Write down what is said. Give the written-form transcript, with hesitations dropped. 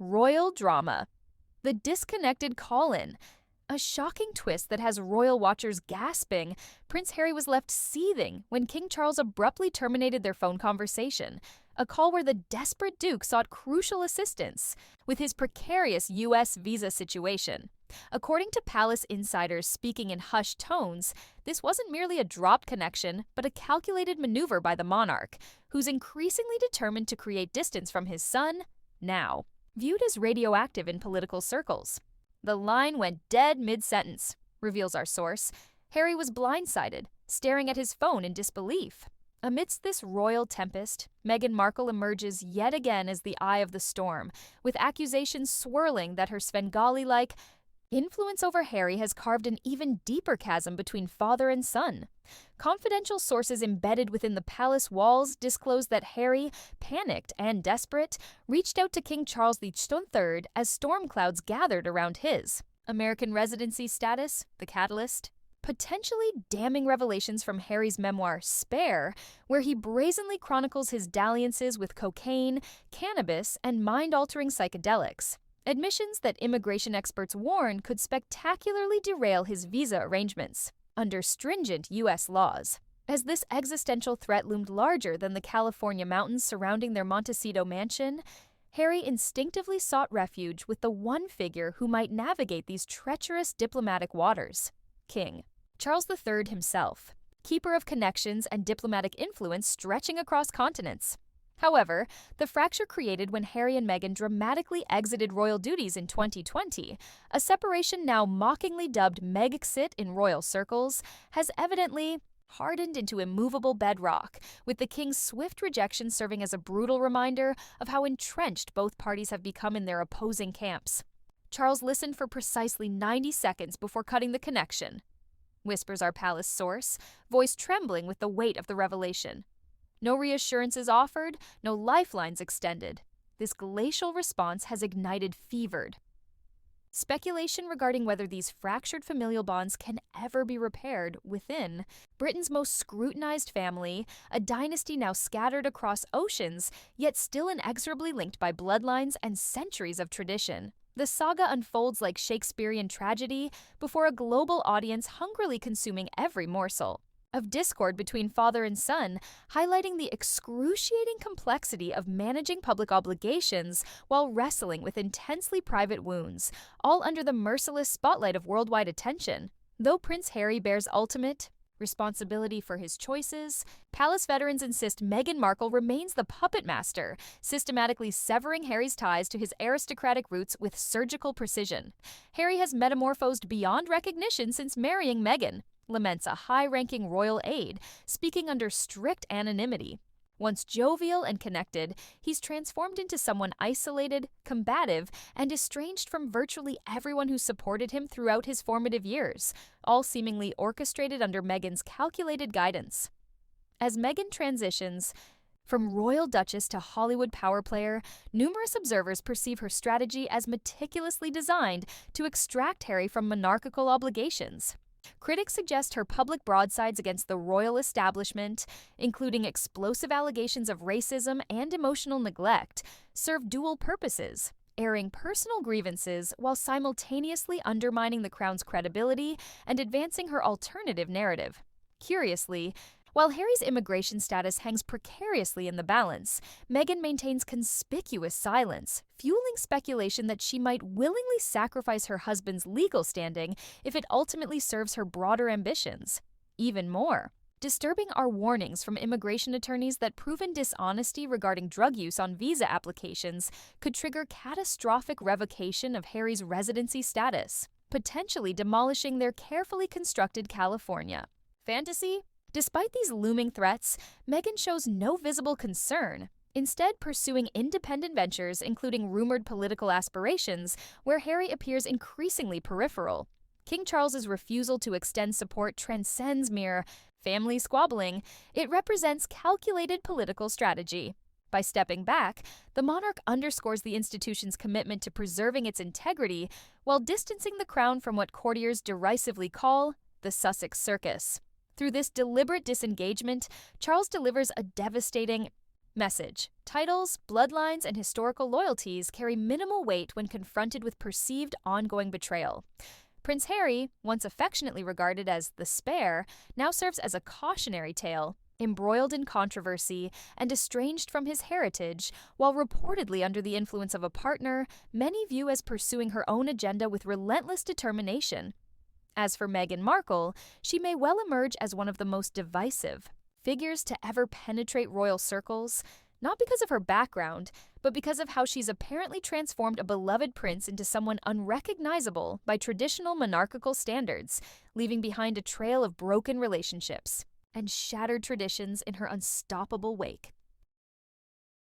Royal drama. The disconnected call-in. A shocking twist that has royal watchers gasping. Prince Harry was left seething when King Charles abruptly terminated their phone conversation, a call where the desperate Duke sought crucial assistance with his precarious U.S. visa situation. According to palace insiders speaking in hushed tones, this wasn't merely a dropped connection, but a calculated maneuver by the monarch, who's increasingly determined to create distance from his son now. Viewed as radioactive in political circles. The line went dead mid-sentence, reveals our source. Harry was blindsided, staring at his phone in disbelief. Amidst this royal tempest, Meghan Markle emerges yet again as the eye of the storm, with accusations swirling that her Svengali-like influence over Harry has carved an even deeper chasm between father and son. Confidential sources embedded within the palace walls disclosed that Harry, panicked and desperate, reached out to King Charles III as storm clouds gathered around his American residency status, the catalyst. Potentially damning revelations from Harry's memoir, Spare, where he brazenly chronicles his dalliances with cocaine, cannabis, and mind-altering psychedelics. Admissions that immigration experts warn could spectacularly derail his visa arrangements under stringent U.S. laws. As this existential threat loomed larger than the California mountains surrounding their Montecito mansion, Harry instinctively sought refuge with the one figure who might navigate these treacherous diplomatic waters: King Charles III himself, keeper of connections and diplomatic influence stretching across continents. However, the fracture created when Harry and Meghan dramatically exited royal duties in 2020, a separation now mockingly dubbed Megxit in royal circles, has evidently hardened into immovable bedrock, with the king's swift rejection serving as a brutal reminder of how entrenched both parties have become in their opposing camps. Charles listened for precisely 90 seconds before cutting the connection, whispers our palace source, voice trembling with the weight of the revelation. No reassurances offered, no lifelines extended. This glacial response has ignited fevered speculation regarding whether these fractured familial bonds can ever be repaired within Britain's most scrutinized family, a dynasty now scattered across oceans, yet still inexorably linked by bloodlines and centuries of tradition. The saga unfolds like Shakespearean tragedy before a global audience hungrily consuming every morsel of discord between father and son, highlighting the excruciating complexity of managing public obligations while wrestling with intensely private wounds, all under the merciless spotlight of worldwide attention. Though Prince Harry bears ultimate responsibility for his choices, palace veterans insist Meghan Markle remains the puppet master, systematically severing Harry's ties to his aristocratic roots with surgical precision. Harry has metamorphosed beyond recognition since marrying Meghan, laments a high-ranking royal aide, speaking under strict anonymity. Once jovial and connected, he's transformed into someone isolated, combative, and estranged from virtually everyone who supported him throughout his formative years, all seemingly orchestrated under Meghan's calculated guidance. As Meghan transitions from royal duchess to Hollywood power player, numerous observers perceive her strategy as meticulously designed to extract Harry from monarchical obligations. Critics suggest her public broadsides against the royal establishment, including explosive allegations of racism and emotional neglect, serve dual purposes, airing personal grievances while simultaneously undermining the crown's credibility and advancing her alternative narrative. Curiously, while Harry's immigration status hangs precariously in the balance, Meghan maintains conspicuous silence, fueling speculation that she might willingly sacrifice her husband's legal standing if it ultimately serves her broader ambitions. Even more disturbing are warnings from immigration attorneys that proven dishonesty regarding drug use on visa applications could trigger catastrophic revocation of Harry's residency status, potentially demolishing their carefully constructed California fantasy. Despite these looming threats, Meghan shows no visible concern, instead pursuing independent ventures including rumored political aspirations, where Harry appears increasingly peripheral. King Charles's refusal to extend support transcends mere family squabbling. It represents calculated political strategy. By stepping back, the monarch underscores the institution's commitment to preserving its integrity while distancing the crown from what courtiers derisively call the Sussex Circus. Through this deliberate disengagement, Charles delivers a devastating Message: titles, bloodlines, and historical loyalties carry minimal weight when confronted with perceived ongoing betrayal. Prince Harry, once affectionately regarded as the spare, now serves as a cautionary tale, embroiled in controversy and estranged from his heritage, while reportedly under the influence of a partner many view as pursuing her own agenda with relentless determination. As for Meghan Markle, she may well emerge as one of the most divisive figures to ever penetrate royal circles, not because of her background, but because of how she's apparently transformed a beloved prince into someone unrecognizable by traditional monarchical standards, leaving behind a trail of broken relationships and shattered traditions in her unstoppable wake.